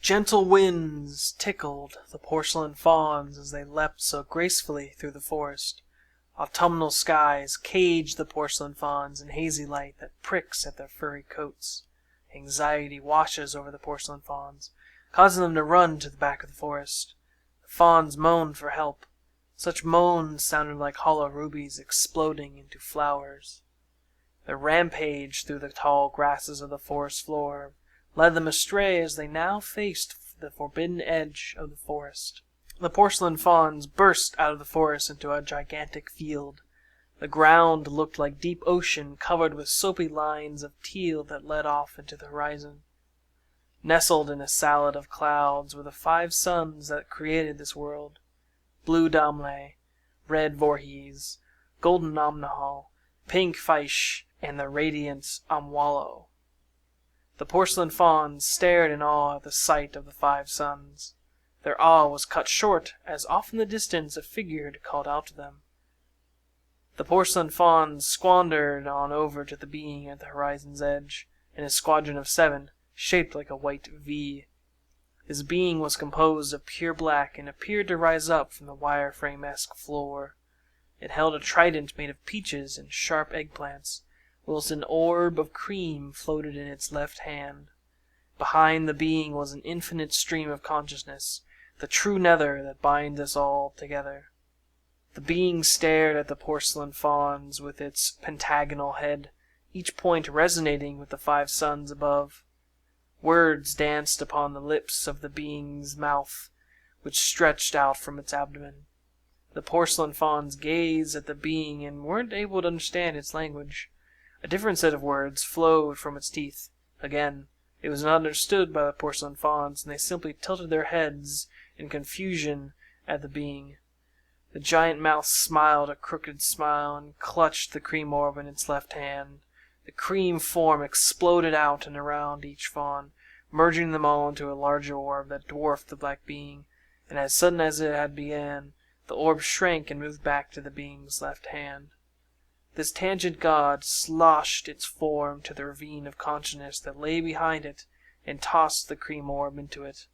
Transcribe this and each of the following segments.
Gentle winds tickled the porcelain fauns as they leapt so gracefully through the forest. Autumnal skies cage the porcelain fauns in hazy light that pricks at their furry coats. Anxiety washes over the porcelain fauns, causing them to run to the back of the forest. The fauns moaned for help. Such moans sounded like hollow rubies exploding into flowers. The rampage through the tall grasses of the forest floor led them astray as they now faced the forbidden edge of the forest. The porcelain fauns burst out of the forest into a gigantic field. The ground looked like deep ocean covered with soapy lines of teal that led off into the horizon. Nestled in a salad of clouds were the 5 suns that created this world: blue Damlay, red Vorhees, golden Amnhal, pink Physhe, and the Radiant Omwallo. The porcelain fauns stared in awe at the sight of the 5 suns. Their awe was cut short as off in the distance a figure called out to them. The porcelain fauns squandered on over to the being at the horizon's edge, in a squadron of 7, shaped like a white V. His being was composed of pure black and appeared to rise up from the wireframe-esque floor. It held a trident made of peaches and sharp eggplants, whilst an orb of cream floated in its left hand. Behind the being was an infinite stream of consciousness, the true nether that binds us all together. The being stared at the porcelain fauns with its pentagonal head, each point resonating with the 5 suns above. Words danced upon the lips of the being's mouth, which stretched out from its abdomen. The porcelain fauns gazed at the being and weren't able to understand its language. A different set of words flowed from its teeth. Again, it was not understood by the porcelain fauns, and they simply tilted their heads in confusion at the being. The giant mouth smiled a crooked smile and clutched the cream orb in its left hand. The cream form exploded out and around each faun, merging them all into a larger orb that dwarfed the black being, and as sudden as it had begun, the orb shrank and moved back to the being's left hand. This tangent god sloshed its form to the ravine of consciousness that lay behind it and tossed the cream orb into it.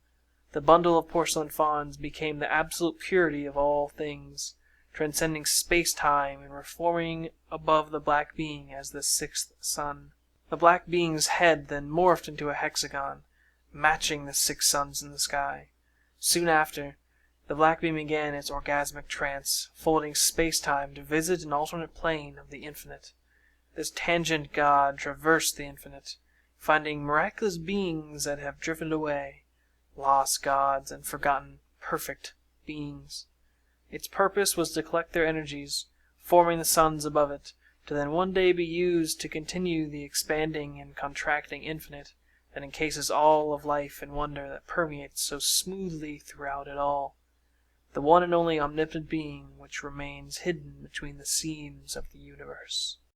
The bundle of porcelain fauns became the absolute purity of all things, transcending space-time and reforming above the black being as the 6th sun. The black being's head then morphed into a hexagon, matching the 6 suns in the sky. Soon after, the black being began its orgasmic trance, folding space-time to visit an alternate plane of the infinite. This tangent god traversed the infinite, finding miraculous beings that have drifted away, lost gods and forgotten perfect beings. Its purpose was to collect their energies, forming the suns above it, to then one day be used to continue the expanding and contracting infinite that encases all of life and wonder that permeates so smoothly throughout it all. The one and only omnipotent being which remains hidden between the seams of the universe.